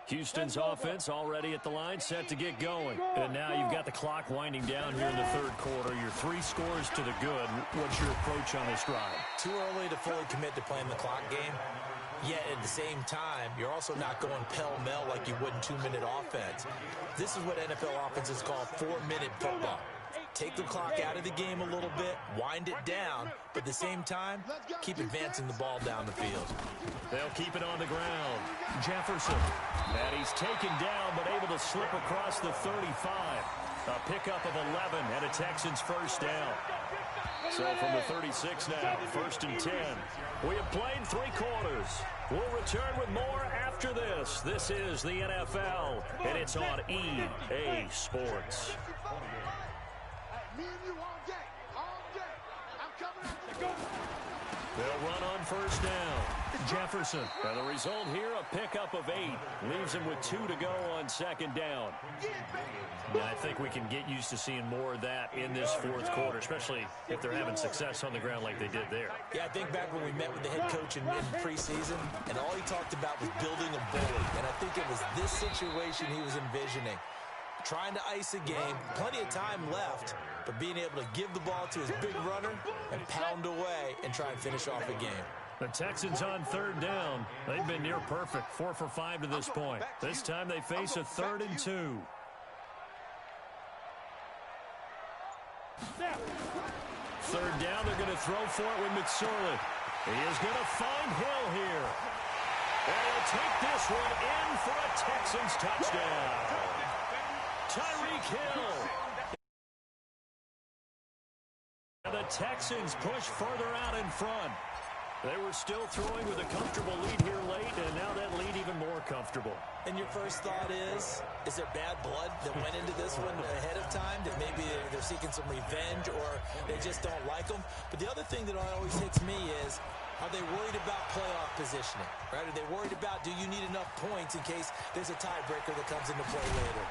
Speaker 3: Houston's offense already at the line, set to get going. And now you've got the clock winding down here in the third quarter. Your 3 scores to the good. What's your approach on this drive?
Speaker 5: Too early to fully commit to playing the clock game. Yet at the same time, you're also not going pell-mell like you would in 2-minute offense. This is what NFL offenses call 4-minute football. Take the clock out of the game a little bit, wind it down, but at the same time, keep advancing the ball down the field.
Speaker 3: They'll keep it on the ground. Jefferson. And he's taken down, but able to slip across the 35. A pickup of 11 and a Texans first down. So from the 36 now, 1st and 10. We have played 3 quarters. We'll return with more after this. This is the NFL, and it's on EA Sports.
Speaker 4: Me and you all day, all day. I'm coming out to go.
Speaker 3: They'll run on first down. Jefferson. And the result here, a pickup of 8. Leaves him with 2 to go on second down. And I think we can get used to seeing more of that in this fourth quarter, especially if they're having success on the ground like they did there.
Speaker 5: Yeah, I think back when we met with the head coach in preseason, and all he talked about was building a bully. And I think it was this situation he was envisioning. Trying to ice a game, plenty of time left, but being able to give the ball to his big runner and pound away and try and finish off a game.
Speaker 3: The Texans on third down. They've been near perfect, 4 for 5 to this point. This time they face a 3rd and 2. Third down, they're going to throw for it with McSorley. He is going to find Hill here. And he'll take this one in for a Texans touchdown. Tyreek Hill. And the Texans push further out in front. They were still throwing with a comfortable lead here late, and now that lead even more comfortable.
Speaker 5: And your first thought is there bad blood that went into this one ahead of time, that maybe they're seeking some revenge or they just don't like them? But the other thing that always hits me is, are they worried about playoff positioning? Right? Are they worried about, do you need enough points in case there's a tiebreaker that comes into play later?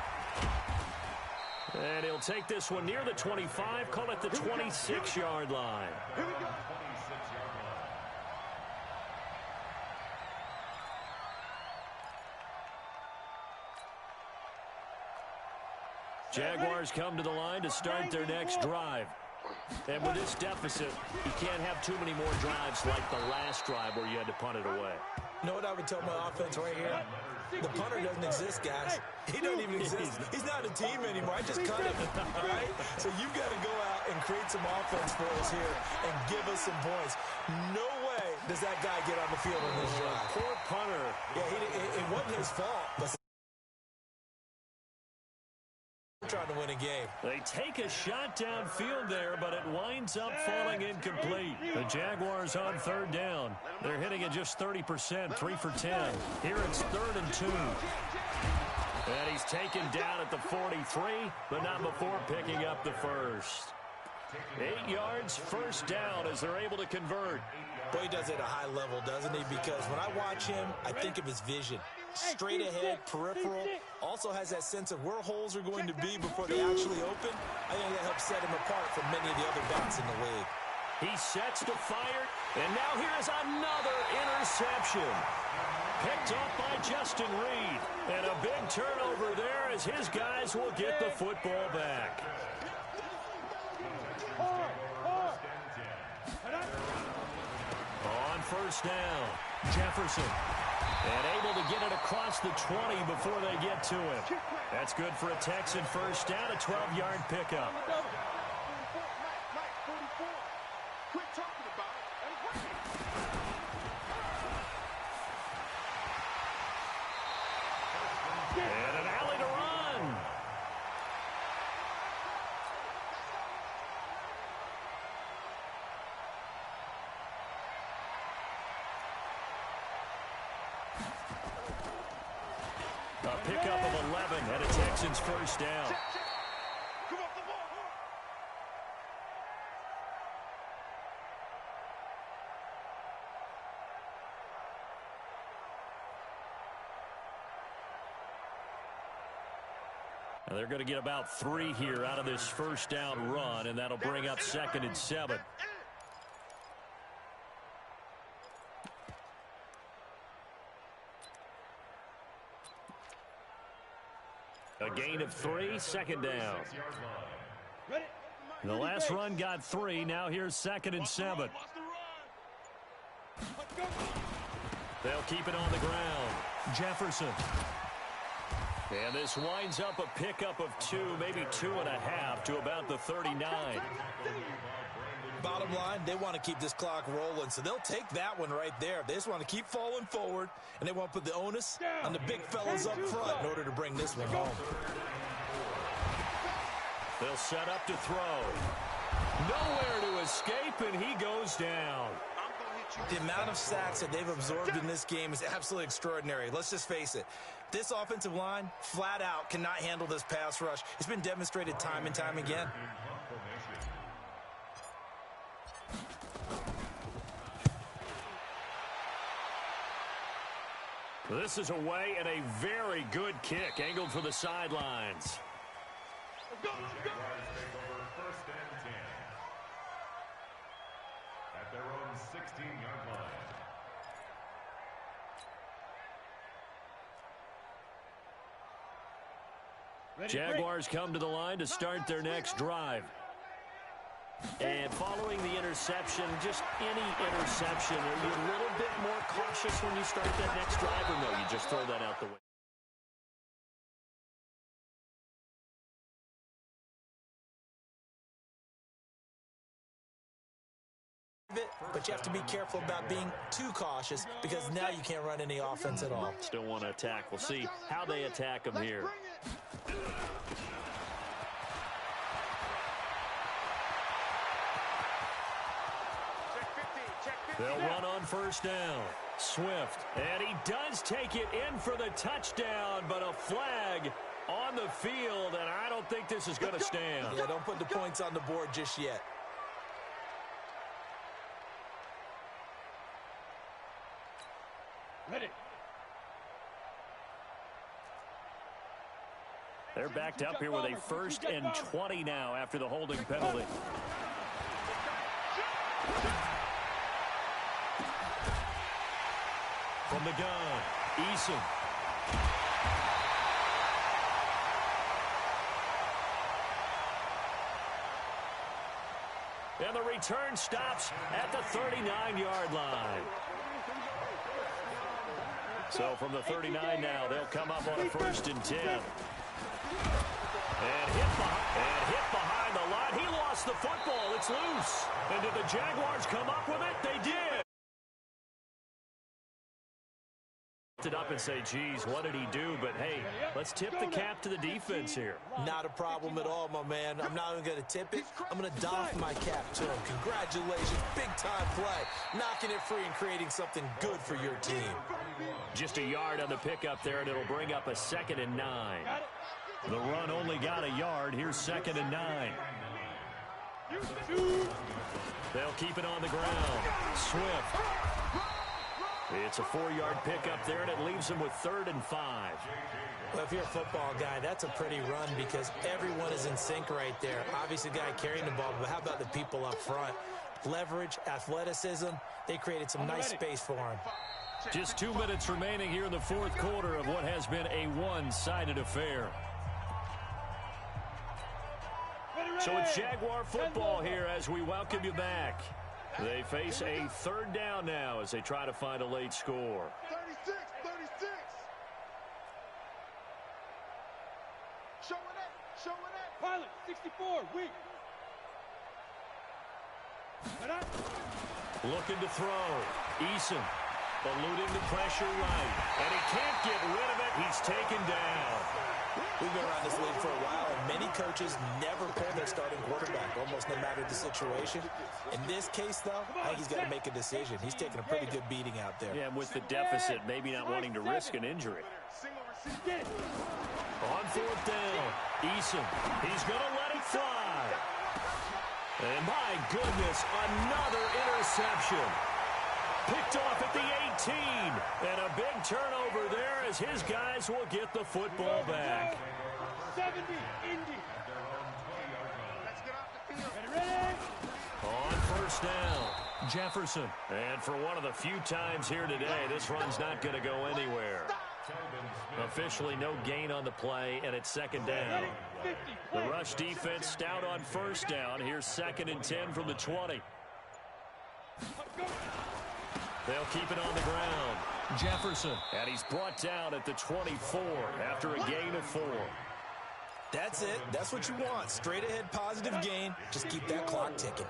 Speaker 3: And he'll take this one near the 25, call it the 26-yard line.
Speaker 4: Here we go.
Speaker 3: Jaguars come to the line to start their next drive. And with this deficit, you can't have too many more drives like the last drive where you had to punt it away.
Speaker 5: You know what I would tell my offense right here? The punter doesn't exist, guys. He doesn't even exist. He's not a team anymore. I just cut him, all right? So you've got to go out and create some offense for us here and give us some points. No way does that guy get on the field on this drive.
Speaker 3: Poor punter.
Speaker 5: Yeah, it wasn't his fault, but trying to win a game.
Speaker 3: They take a shot downfield there, but it winds up falling incomplete. The Jaguars on third down. They're hitting at just 30%, 3 for 10. Here it's 3rd and 2. And he's taken down at the 43, but not before picking up the first. 8 yards, first down as they're able to convert.
Speaker 5: Boy, he does it at a high level, doesn't he? Because when I watch him, I think of his vision. Straight ahead, peripheral, also has that sense of where holes are going to be before they actually open. I think that helps set him apart from many of the other backs in the league.
Speaker 3: He sets to fire, and now here's another interception. Picked up by Justin Reed. And a big turnover there as his guys will get the football back. On first down, Jefferson. And able to get it across the 20 before they get to him. That's good for a Texan first down, a 12-yard pickup.
Speaker 4: Quit talking about it.
Speaker 3: And an alley to run. A pickup of 11 and a Texans first down.
Speaker 4: Come on, come on.
Speaker 3: And they're going to get about 3 here out of this first down run, and that'll bring up 2nd and 7. A gain of 3, 2nd down. The last run got 3. Now here's 2nd and 7. They'll keep it on the ground. Jefferson. And this winds up a pickup of 2, maybe 2.5 to about the 39.
Speaker 5: Bottom line, they want to keep this clock rolling, so they'll take that one right there. They just want to keep falling forward, and they want to put the onus on the big fellas up front in order to bring this one home.
Speaker 3: They'll set up to throw. Nowhere to escape, and he goes down.
Speaker 5: The amount of sacks that they've absorbed in this game is absolutely extraordinary. Let's just face it. This offensive line, flat out, cannot handle this pass rush. It's been demonstrated time and time again.
Speaker 3: This is away and a very good kick angled for the sidelines.
Speaker 6: Jaguars take over 1st and 10 at their own 16-yard line.
Speaker 3: Jaguars come to the line to start their next drive. And following the interception, just any interception, are you a little bit more cautious when you start that next drive, or no, you just throw that out the window?
Speaker 5: But you have to be careful about being too cautious because now you can't run any offense at all.
Speaker 3: Still want to attack. We'll see how they attack them here. They'll run on first down. Swift, and he does take it in for the touchdown, but a flag on the field, and I don't think this is going to stand.
Speaker 5: Yeah, don't put the points on the board just yet.
Speaker 7: Ready.
Speaker 3: They're backed up here with a 1st and 20 now after the holding penalty. From the gun, Eason. And the return stops at the 39-yard line. So from the 39 now, they'll come up on a 1st and 10. And hit behind the line. He lost the football. It's loose. And did the Jaguars come up with it? They did. It up and say, geez, what did he do? But, hey, let's tip the cap to the defense here.
Speaker 5: Not a problem at all, my man. I'm not even going to tip it. I'm going to doff my cap to him. Congratulations. Big-time play. Knocking it free and creating something good for your team.
Speaker 3: Just a yard on the pickup there, and it'll bring up a 2nd and 9. The run only got a yard. Here's 2nd and 9. They'll keep it on the ground. Swift. It's a 4-yard pickup there, and it leaves them with 3rd and 5.
Speaker 5: Well, if you're a football guy, that's a pretty run because everyone is in sync right there. Obviously, the guy carrying the ball, but how about the people up front? Leverage, athleticism, they created some nice space for him.
Speaker 3: Just 2 minutes remaining here in the 4th quarter of what has been a one-sided affair. So it's Jaguar football here as we welcome you back. They face a 3rd down now as they try to find a late score.
Speaker 4: 36. Showing it.
Speaker 7: Pilot, 64, weak.
Speaker 3: Looking to throw. Eason eluding the pressure right. And he can't get rid of it. He's taken down.
Speaker 5: We've been around this league for a while, and many coaches never pull their starting quarterback, almost no matter the situation. In this case, though, I think he's got to make a decision. He's taking a pretty good beating out there.
Speaker 3: Yeah, with the deficit, maybe not wanting to risk an injury. On 4th down, Eason. He's going to let it fly. And my goodness, another interception. Picked off at the 18. And a big turnover there as his guys will get the football back.
Speaker 7: 70, Indy.
Speaker 4: Let's get off the field.
Speaker 7: Ready?
Speaker 3: On 1st down, Jefferson. And for one of the few times here today, this run's not going to go anywhere. Officially no gain on the play, and it's 2nd down. The rush defense stout on 1st down. Here's 2nd and 10 from the 20. They'll keep it on the ground. Jefferson, and he's brought down at the 24 after a gain of 4.
Speaker 5: That's it. That's what you want. Straight ahead positive gain. Just keep that clock ticking.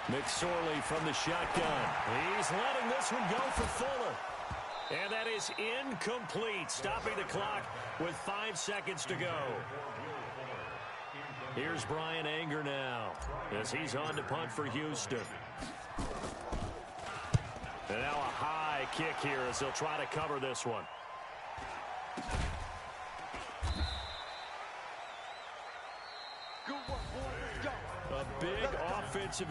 Speaker 3: McSorley from the shotgun. He's letting this one go for Fuller. And that is incomplete, stopping the clock with 5 seconds to go. Here's Brian Anger now as he's on to punt for Houston. And now a high kick here as they'll try to cover this one. A big offensive